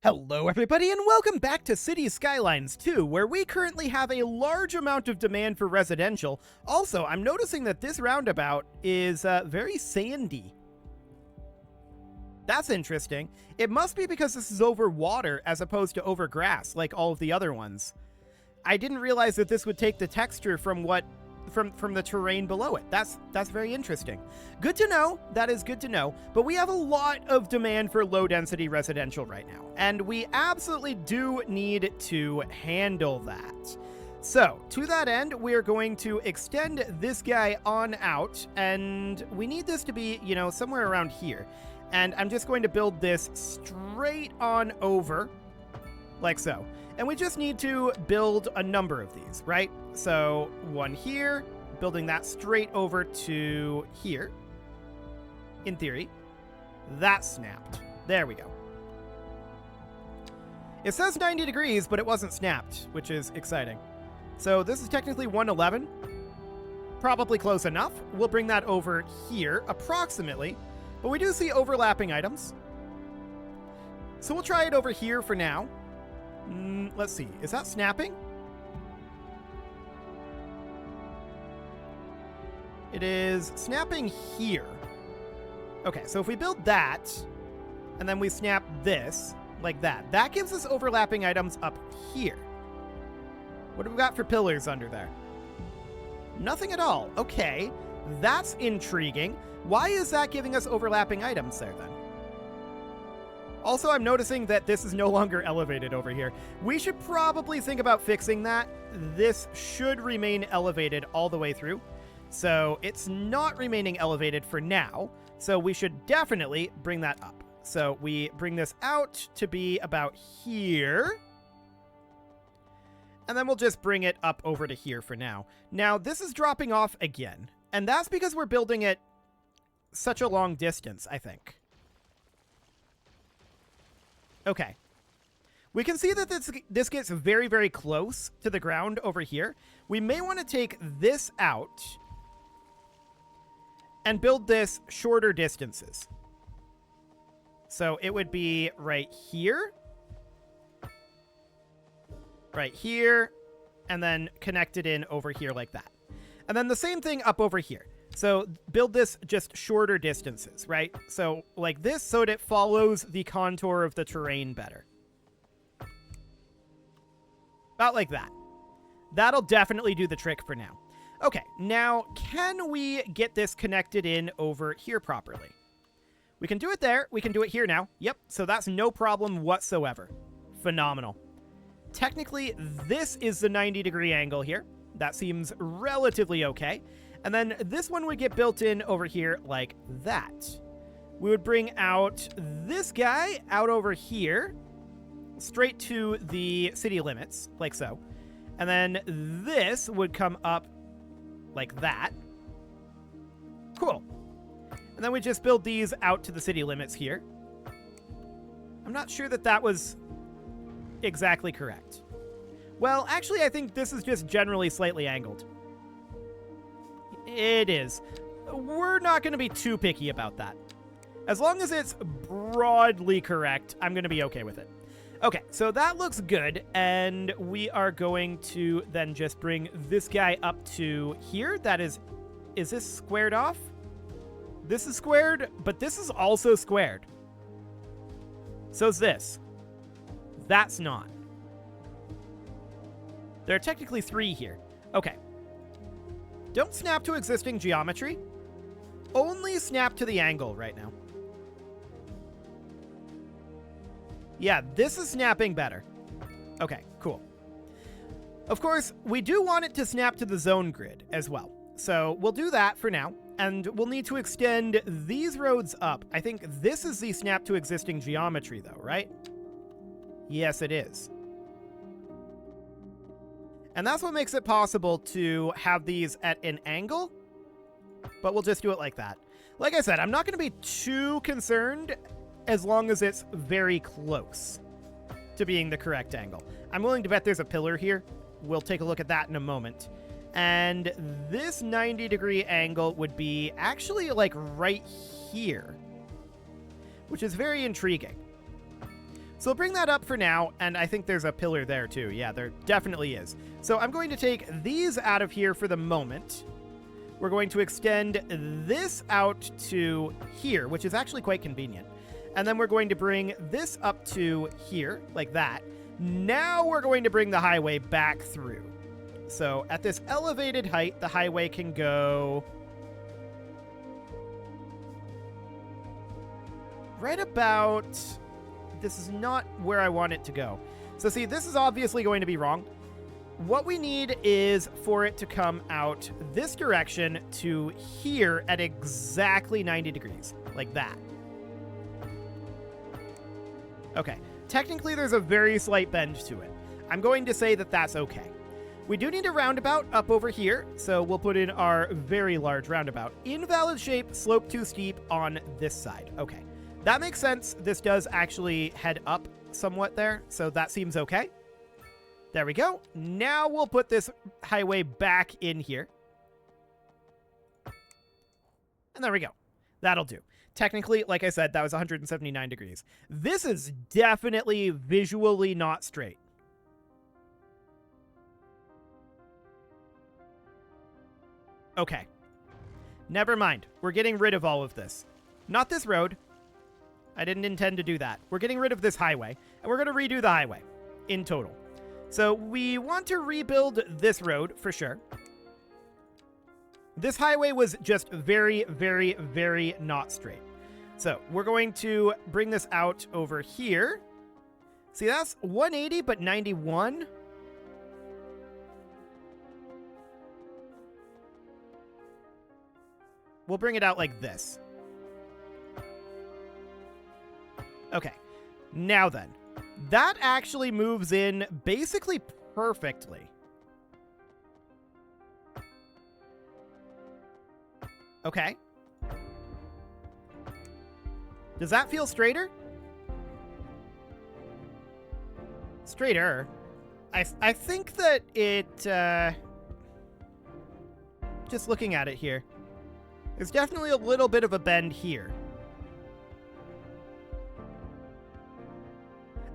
Hello everybody and welcome back to Cities Skylines 2, where we currently have a large amount of demand for residential. Also, I'm noticing that this roundabout is very sandy. That's interesting. It must be because this is over water as opposed to over grass, like all of the other ones. I didn't realize that this would take the texture from the terrain below it. That's very interesting. Good to know. That is good to know. But we have a lot of demand for low density residential right now, and we absolutely do need to handle that. So to that end, we're going to extend this guy on out, and we need this to be, somewhere around here. And I'm just going to build this straight on over, like so. And we just need to build a number of these, right? So one here, building that straight over to here. In theory, that snapped. There we go. It says 90 degrees, but it wasn't snapped, which is exciting. So this is technically 111. Probably close enough. We'll bring that over here, approximately. But we do see overlapping items. So we'll try it over here for now. Let's see. Is that snapping? It is snapping here. Okay, so if we build that, and then we snap this, like that, that gives us overlapping items up here. What do we got for pillars under there? Nothing at all. Okay, that's intriguing. Why is that giving us overlapping items there, then? Also, I'm noticing that this is no longer elevated over here. We should probably think about fixing that. This should remain elevated all the way through. So it's not remaining elevated for now. So we should definitely bring that up. So we bring this out to be about here. And then we'll just bring it up over to here for now. Now, this is dropping off again. And that's because we're building it such a long distance, I think. Okay. We can see that this gets very, very close to the ground over here. We may want to take this out and build this shorter distances. So it would be right here, and then connect it in over here like that. And then the same thing up over here. So build this just shorter distances, right? So like this, so that it follows the contour of the terrain better. About like that. That'll definitely do the trick for now. Okay, now can we get this connected in over here properly? We can do it there. We can do it here now. Yep, so that's no problem whatsoever. Phenomenal. Technically, this is the 90-degree angle here. That seems relatively okay. And then this one would get built in over here like that. We would bring out this guy out over here, straight to the city limits, like so. And then this would come up like that. Cool. And then we just build these out to the city limits here. I'm not sure that that was exactly correct. Well, actually, I think this is just generally slightly angled. It is. We're not going to be too picky about that. As long as it's broadly correct, I'm going to be okay with it. Okay, so that looks good, and we are going to then just bring this guy up to here. That is this squared off? This is squared, but this is also squared. So is this. That's not. There are technically 3 here. Okay. Don't snap to existing geometry. Only snap to the angle right now. Yeah, this is snapping better. Okay, cool. Of course, we do want it to snap to the zone grid as well. So we'll do that for now. And we'll need to extend these roads up. I think this is the snap to existing geometry though, right? Yes, it is. And that's what makes it possible to have these at an angle, but we'll just do it like that. Like I said, I'm not going to be too concerned as long as it's very close to being the correct angle. I'm willing to bet there's a pillar here. We'll take a look at that in a moment. And this 90-degree angle would be actually like right here, which is very intriguing. So we'll bring that up for now, and I think there's a pillar there too. Yeah, there definitely is. So I'm going to take these out of here for the moment. We're going to extend this out to here, which is actually quite convenient. And then we're going to bring this up to here, like that. Now we're going to bring the highway back through. So at this elevated height, the highway can go right about... This is not where I want it to go. So see, this is obviously going to be wrong. What we need is for it to come out this direction to here at exactly 90 degrees, like that. Okay, technically there's a very slight bend to it. I'm going to say that that's okay. We do need a roundabout up over here, so we'll put in our very large roundabout. Invalid shape, slope too steep on this side. Okay. That makes sense. This does actually head up somewhat there, so that seems okay. There we go. Now we'll put this highway back in here. And there we go. That'll do. Technically, like I said, that was 179 degrees. This is definitely visually not straight. Okay. Never mind. We're getting rid of all of this. Not this road. I didn't intend to do that. We're getting rid of this highway, and we're going to redo the highway in total. So we want to rebuild this road for sure. This highway was just very, very, very not straight. So we're going to bring this out over here. See, that's 180, but 91. We'll bring it out like this. Okay, now then, that actually moves in basically perfectly. Okay. Does that feel straighter? Straighter. I think that it, just looking at it here, there's definitely a little bit of a bend here.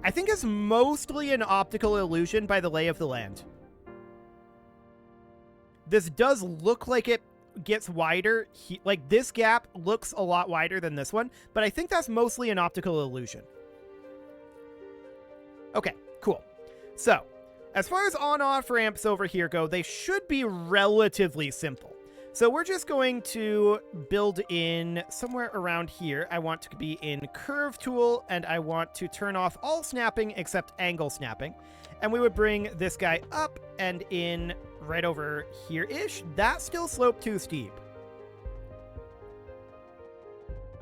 I think it's mostly an optical illusion by the lay of the land. This does look like it gets wider. Like, this gap looks a lot wider than this one, but I think that's mostly an optical illusion. Okay, cool. So, as far as on-off ramps over here go, they should be relatively simple. So we're just going to build in somewhere around here. I want to be in curve tool, and I want to turn off all snapping except angle snapping. And we would bring this guy up and in right over here-ish. That still sloped too steep.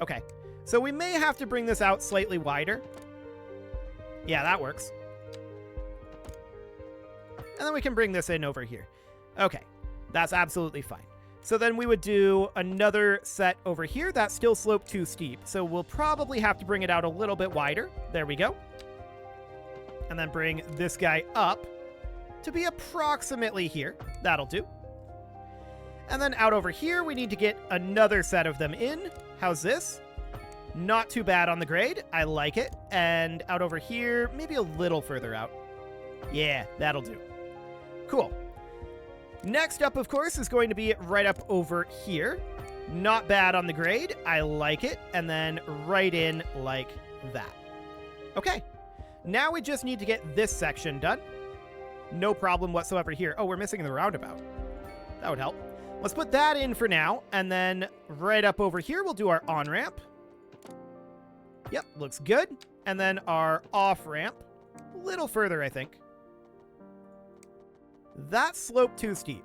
Okay, so we may have to bring this out slightly wider. Yeah, that works. And then we can bring this in over here. Okay, that's absolutely fine. So then we would do another set over here. That still sloped too steep. So we'll probably have to bring it out a little bit wider. There we go. And then bring this guy up to be approximately here. That'll do. And then out over here, we need to get another set of them in. How's this? Not too bad on the grade. I like it. And out over here, maybe a little further out. Yeah, that'll do. Cool. Next up, of course, is going to be right up over here. Not bad on the grade. I like it. And then right in like that. Okay. Now we just need to get this section done. No problem whatsoever here. Oh, we're missing the roundabout. That would help. Let's put that in for now. And then right up over here, we'll do our on-ramp. Yep, looks good. And then our off-ramp. A little further, I think. That sloped too steep.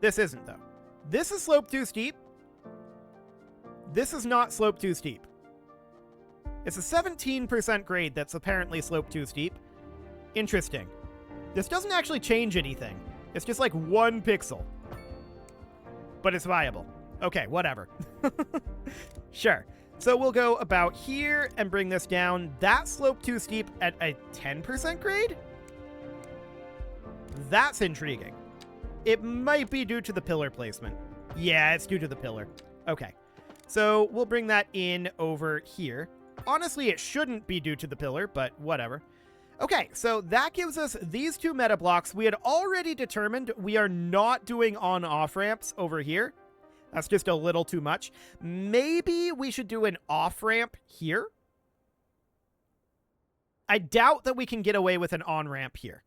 This isn't, though. This is sloped too steep. This is not sloped too steep. It's a 17% grade that's apparently sloped too steep. Interesting. This doesn't actually change anything. It's just like 1 pixel. But it's viable. Okay, whatever. Sure. So we'll go about here and bring this down. That sloped too steep at a 10% grade? That's intriguing. It might be due to the pillar placement. Yeah, it's due to the pillar. Okay. So we'll bring that in over here. Honestly, it shouldn't be due to the pillar, but whatever. Okay, so that gives us these 2 meta blocks. We had already determined we are not doing on-off ramps over here. That's just a little too much. Maybe we should do an off-ramp here. I doubt that we can get away with an on-ramp here.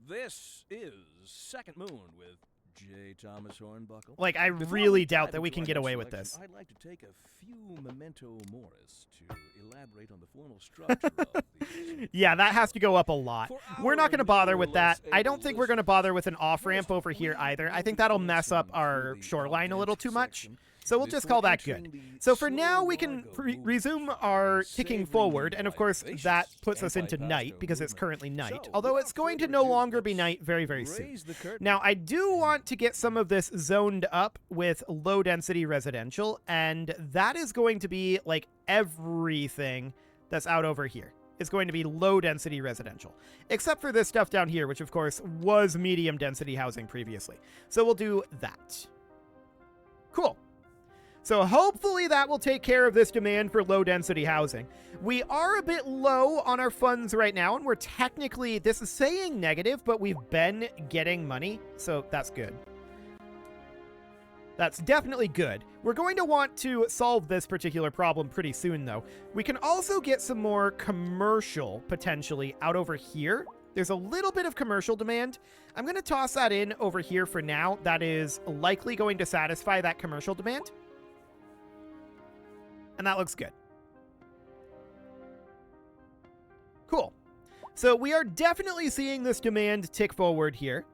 This is Second Moon with J. Thomas Hornbuckle. Like, I really doubt that we can get away with this. I'd like to take a few memento moris to elaborate on the formal structure of these. Yeah, that has to go up a lot. We're not going to bother with that. I don't think we're going to bother with an off-ramp over here either. I think that'll mess up our shoreline a little too much. So we'll just call that good. So for now, we can resume our kicking forward. And of course, that puts us into night because it's currently night. Although it's going to no longer be night very, very soon. Now, I do want to get some of this zoned up with low-density residential. And that is going to be like everything that's out over here. It's going to be low-density residential. Except for this stuff down here, which of course was medium-density housing previously. So we'll do that. Cool. So hopefully that will take care of this demand for low-density housing. We are a bit low on our funds right now, and we're technically, this is saying negative, but we've been getting money, so that's good. That's definitely good. We're going to want to solve this particular problem pretty soon, though. We can also get some more commercial, potentially, out over here. There's a little bit of commercial demand. I'm going to toss that in over here for now. That is likely going to satisfy that commercial demand. And that looks good. Cool. So we are definitely seeing this demand tick forward here.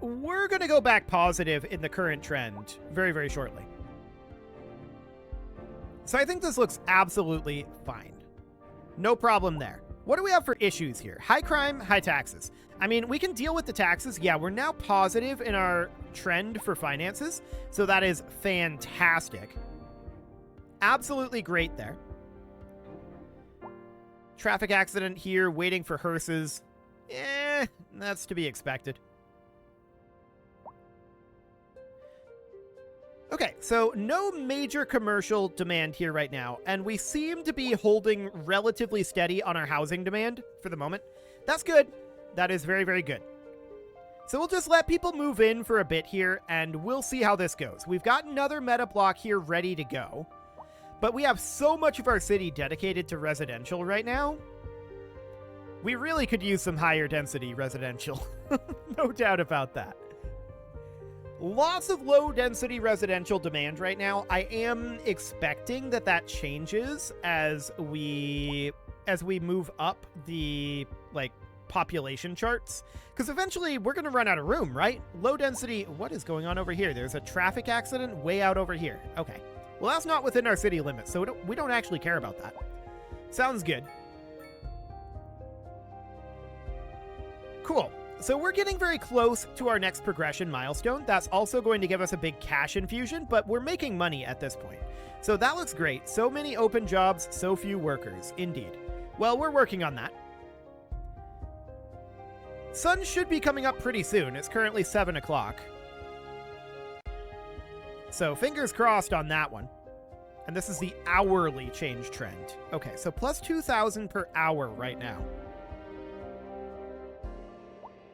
We're going to go back positive in the current trend very, very shortly. So I think this looks absolutely fine. No problem there. What do we have for issues here? High crime, high taxes. I mean, we can deal with the taxes. Yeah, we're now positive in our trend for finances. So that is fantastic. Absolutely great there. Traffic accident here, waiting for hearses. That's to be expected. Okay, so no major commercial demand here right now, and we seem to be holding relatively steady on our housing demand for the moment. That's good. That is very, very good. So we'll just let people move in for a bit here, and we'll see how this goes. We've got another meta block here ready to go. But we have so much of our city dedicated to residential right now. We really could use some higher density residential. No doubt about that. Lots of low density residential demand right now. I am expecting that that changes as we move up the population charts, because eventually we're going to run out of room, right? Low density. What is going on over here? There's a traffic accident way out over here. Okay. Well, that's not within our city limits, so we don't actually care about that. Sounds good. Cool. So we're getting very close to our next progression milestone. That's also going to give us a big cash infusion, but we're making money at this point. So that looks great. So many open jobs, so few workers. Indeed. Well, we're working on that. Sun should be coming up pretty soon. It's currently 7 o'clock. So fingers crossed on that one. And this is the hourly change trend. Okay, so plus 2,000 per hour right now.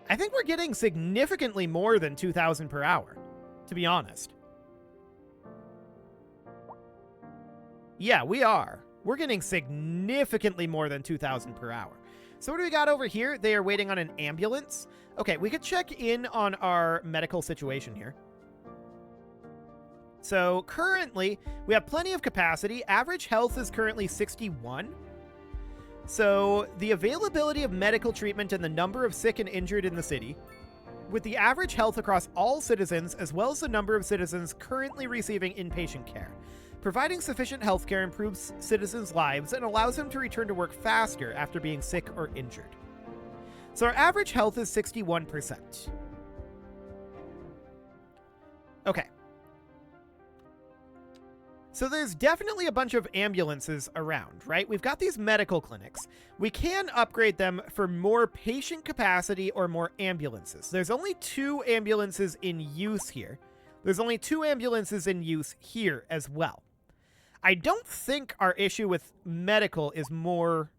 I think we're getting significantly more than 2,000 per hour, to be honest. Yeah, we are. We're getting significantly more than 2,000 per hour. So what do we got over here? They are waiting on an ambulance. Okay, we could check in on our medical situation here. So currently, we have plenty of capacity. Average health is currently 61. So the availability of medical treatment and the number of sick and injured in the city, with the average health across all citizens, as well as the number of citizens currently receiving inpatient care. Providing sufficient health care improves citizens' lives and allows them to return to work faster after being sick or injured. So our average health is 61%. Okay. So there's definitely a bunch of ambulances around, right? We've got these medical clinics. We can upgrade them for more patient capacity or more ambulances. There's only 2 ambulances in use here. There's only 2 ambulances in use here as well. I don't think our issue with medical is more...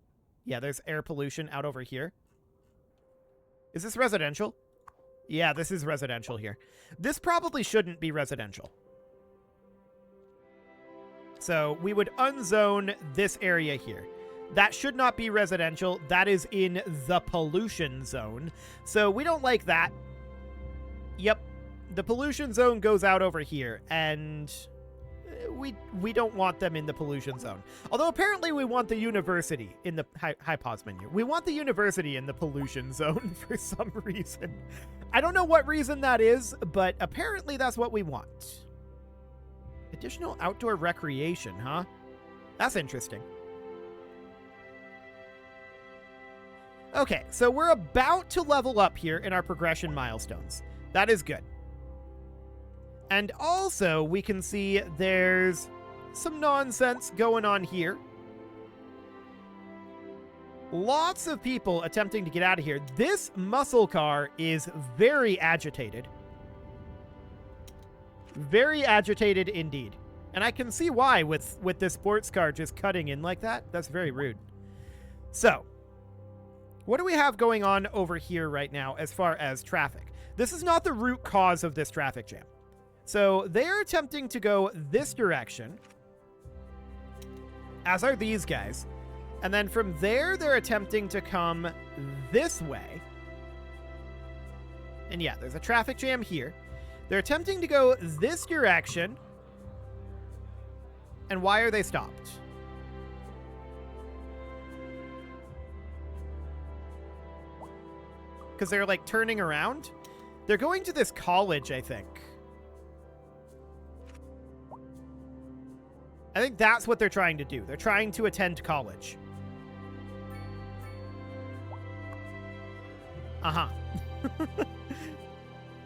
Yeah, there's air pollution out over here. Is this residential? Yeah, this is residential here. This probably shouldn't be residential. So we would unzone this area here. That should not be residential. That is in the pollution zone. So we don't like that. Yep. The pollution zone goes out over here, and we don't want them in the pollution zone. Although apparently we want the university in the... Hi, pause menu. We want the university in the pollution zone for some reason. I don't know what reason that is, but apparently that's what we want. Additional outdoor recreation, huh? That's interesting. Okay, so we're about to level up here in our progression milestones. That is good. And also, we can see there's some nonsense going on here. Lots of people attempting to get out of here. This muscle car is very agitated. Very agitated indeed. And I can see why with this sports car just cutting in like that. That's very rude. So, what do we have going on over here right now as far as traffic? This is not the root cause of this traffic jam. So they're attempting to go this direction, as are these guys. And then from there, they're attempting to come this way. And yeah, there's a traffic jam here. They're attempting to go this direction. And why are they stopped? Because they're like turning around. They're going to this college, I think. I think that's what they're trying to do. They're trying to attend college. Uh-huh.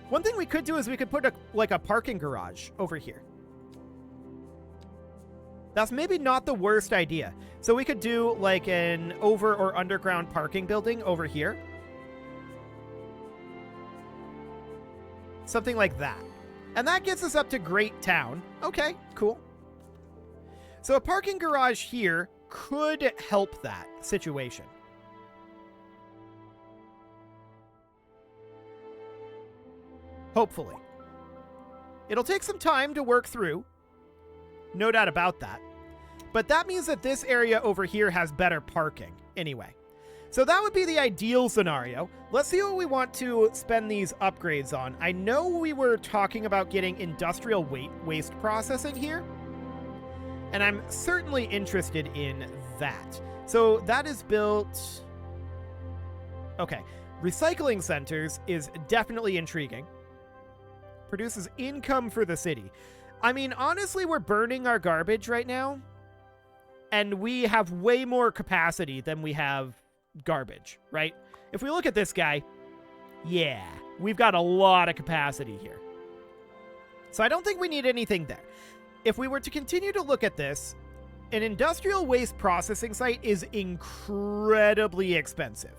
One thing we could do is we could put a parking garage over here. That's maybe not the worst idea. So we could do like an over or underground parking building over here. Something like that. And that gets us up to Great Town. Okay, cool. So a parking garage here could help that situation. Hopefully. It'll take some time to work through. No doubt about that. But that means that this area over here has better parking anyway. So that would be the ideal scenario. Let's see what we want to spend these upgrades on. I know we were talking about getting industrial waste processing here. And I'm certainly interested in that. So that is built... Okay. Recycling centers is definitely intriguing. Produces income for the city. I mean, honestly, we're burning our garbage right now. And we have way more capacity than we have garbage, right? If we look at this guy, yeah, we've got a lot of capacity here. So I don't think we need anything there. If we were to continue to look at this, an industrial waste processing site is incredibly expensive.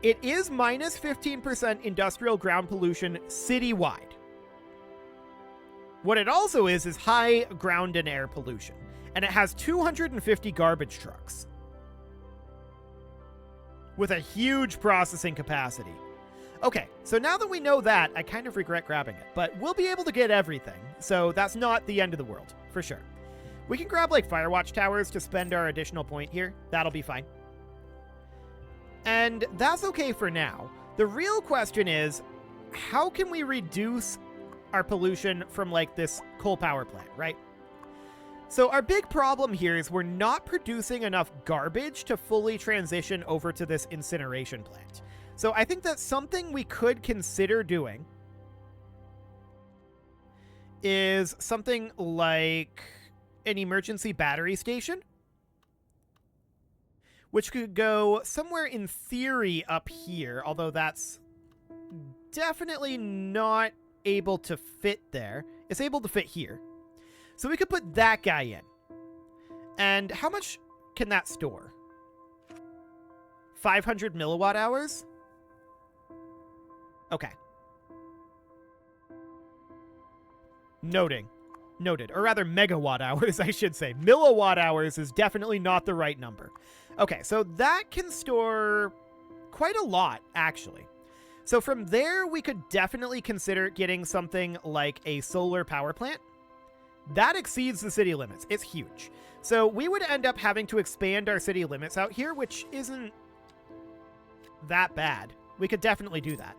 It is minus 15% industrial ground pollution citywide. What it also is high ground and air pollution. And it has 250 garbage trucks. With a huge processing capacity. Okay, so now that we know that, I kind of regret grabbing it, but we'll be able to get everything, so that's not the end of the world, for sure. We can grab, like, Firewatch Towers to spend our additional point here. That'll be fine. And that's okay for now. The real question is, how can we reduce our pollution from, like, this coal power plant, right? So our big problem here is we're not producing enough garbage to fully transition over to this incineration plant. So I think that's something we could consider doing is something like an emergency battery station, which could go somewhere in theory up here, although that's definitely not able to fit there. It's able to fit here. So we could put that guy in. And how much can that store? 500 milliwatt hours? Okay. Noting. Noted. Or rather, megawatt hours, I should say. Milliwatt hours is definitely not the right number. Okay, so that can store quite a lot, actually. So from there, we could definitely consider getting something like a solar power plant. That exceeds the city limits. It's huge. So we would end up having to expand our city limits out here, which isn't that bad. We could definitely do that.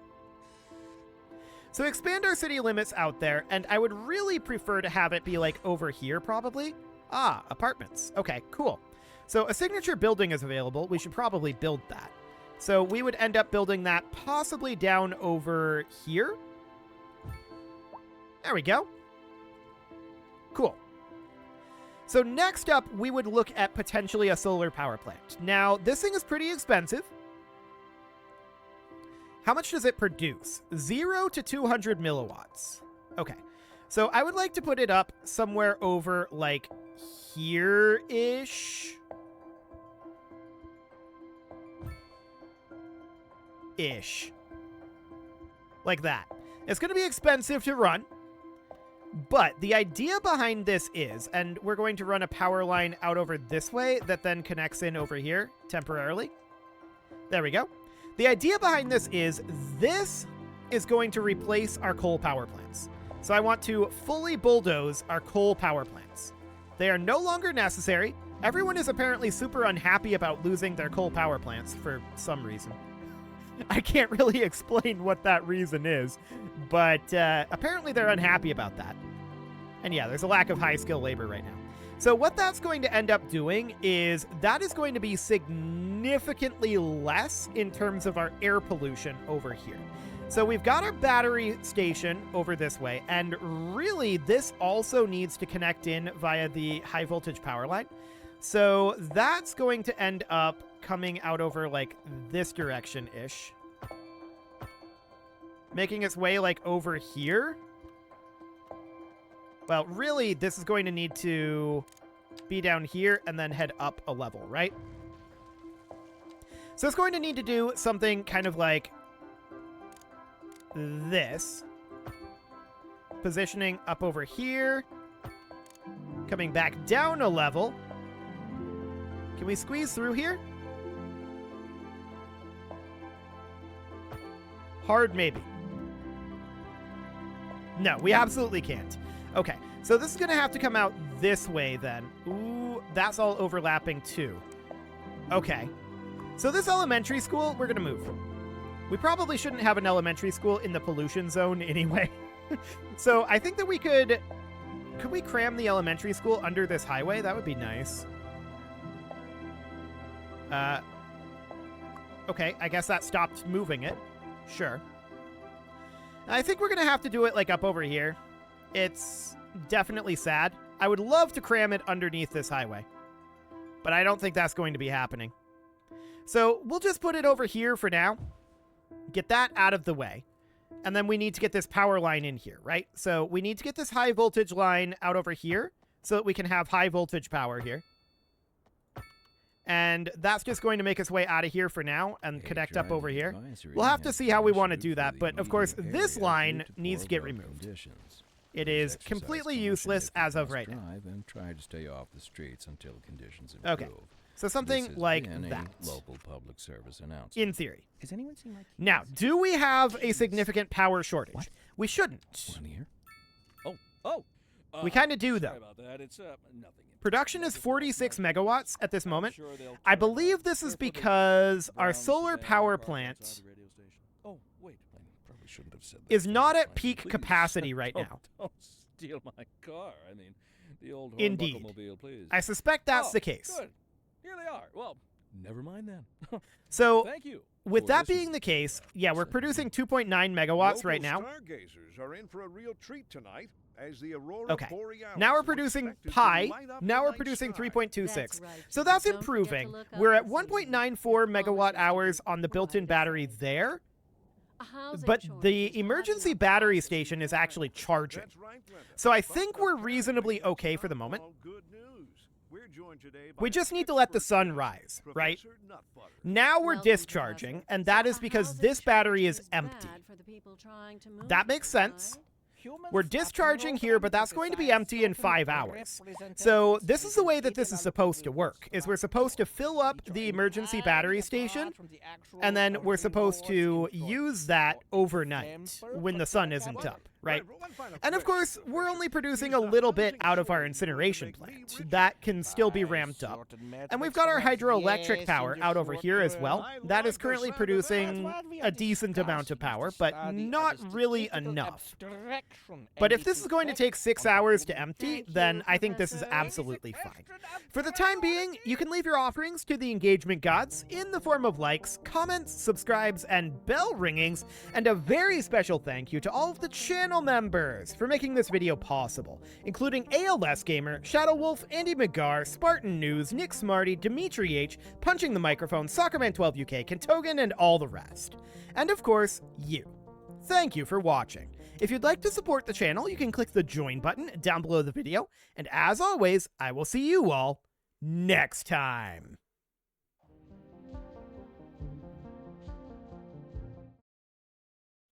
So expand our city limits out there, and I would really prefer to have it be like over here, probably. Ah, apartments. Okay, cool. So a signature building is available. We should probably build that. So we would end up building that possibly down over here. There we go. Cool. So next up, we would look at potentially a solar power plant. Now, this thing is pretty expensive. How much does it produce? 0 to 200 milliwatts. Okay. So I would like to put it up somewhere over like here-ish. Like that. It's going to be expensive to run. But the idea behind this is, and we're going to run a power line out over this way that then connects in over here temporarily. There we go. The idea behind this is going to replace our coal power plants. So I want to fully bulldoze our coal power plants. They are no longer necessary. Everyone is apparently super unhappy about losing their coal power plants for some reason. I can't really explain what that reason is, but apparently they're unhappy about that. And yeah, there's a lack of high-skill labor right now. So what that's going to end up doing is that is going to be significantly less in terms of our air pollution over here. So we've got our battery station over this way, and really this also needs to connect in via the high voltage power line. So that's going to end up coming out over like this direction-ish. Making its way like over here. Well, really, this is going to need to be down here and then head up a level, right? So it's going to need to do something kind of like this. Positioning up over here. Coming back down a level. Can we squeeze through here? Hard, maybe. No, we absolutely can't. Okay, so this is going to have to come out this way then. Ooh, that's all overlapping too. Okay. So this elementary school, we're going to move. We probably shouldn't have an elementary school in the pollution zone anyway. So I think that we could we cram the elementary school under this highway? That would be nice. Okay, I guess that stopped moving it. Sure. I think we're going to have to do it like up over here. It's definitely sad. I would love to cram it underneath this highway, but I don't think that's going to be happening. So we'll just put it over here for now. Get that out of the way. And then we need to get this power line in here, right? So we need to get this high voltage line out over here so that we can have high voltage power here. And that's just going to make its way out of here for now and connect up over here. We'll have to see how we want to do that, but of course this line needs to get removed. It is completely useless as of right now. And try to stay off the streets until conditions improve. Okay. So something like that. Local public service announcement. In theory. Has anyone seen my keys? Now, do we have a significant power shortage? What? We shouldn't. One here. We kind of do, though. Sorry about that. It's nothing. Production is 46 megawatts at this moment. I believe this is because our solar power plant Oh, wait. I probably shouldn't have said that. is not at Please. peak capacity right now. Don't steal my car. I mean, the old Indeed. Hornbuckle-mobile, please. I suspect that's the case. Good. Here they are. Well, never mind then. So, Thank you. with for that listening. being the case, yeah, we're producing 2.9 megawatts right now. Stargazers are in for a real treat tonight as the aurora Okay. borealis Now we're is producing expected to pi. light up Now the we're night producing sky. 3.26. That's right. So that's Don't forget to improving. look up We're at and see 1.94 what megawatt policies hours to on the provide built-in battery facilities. there. A housing But shortage the is emergency driving up battery prices station is everywhere. actually charging. That's right, Glenda. So I But think the we're parents reasonably is okay for the not moment. all good news. We're joined today by We just need to let the expert sun guest, rise, right? Professor Nutbutter. Now we're Welcome, discharging, Professor. and that So is a because housing this battery shortage is empty. bad for the people trying to move, That makes sense. right? We're discharging here, but that's going to be empty in 5 hours. So this is the way that this is supposed to work, is we're supposed to fill up the emergency battery station, and then we're supposed to use that overnight when the sun isn't up, right? And of course, we're only producing a little bit out of our incineration plant. That can still be ramped up. And we've got our hydroelectric power out over here as well. That is currently producing a decent amount of power, but not really enough. But if this is going to take 6 hours to empty, then I think this is absolutely fine. For the time being, you can leave your offerings to the engagement gods in the form of likes, comments, subscribes, and bell ringings, and a very special thank you to all of the channel members for making this video possible, including ALS Gamer, Shadow Wolf, Andy McGar, Spartan News, Nick Smarty, Dimitri H, Punching the Microphone, Soccerman12UK, Kentogan, and all the rest. And of course, you. Thank you for watching. If you'd like to support the channel, you can click the join button down below the video, and as always, I will see you all next time.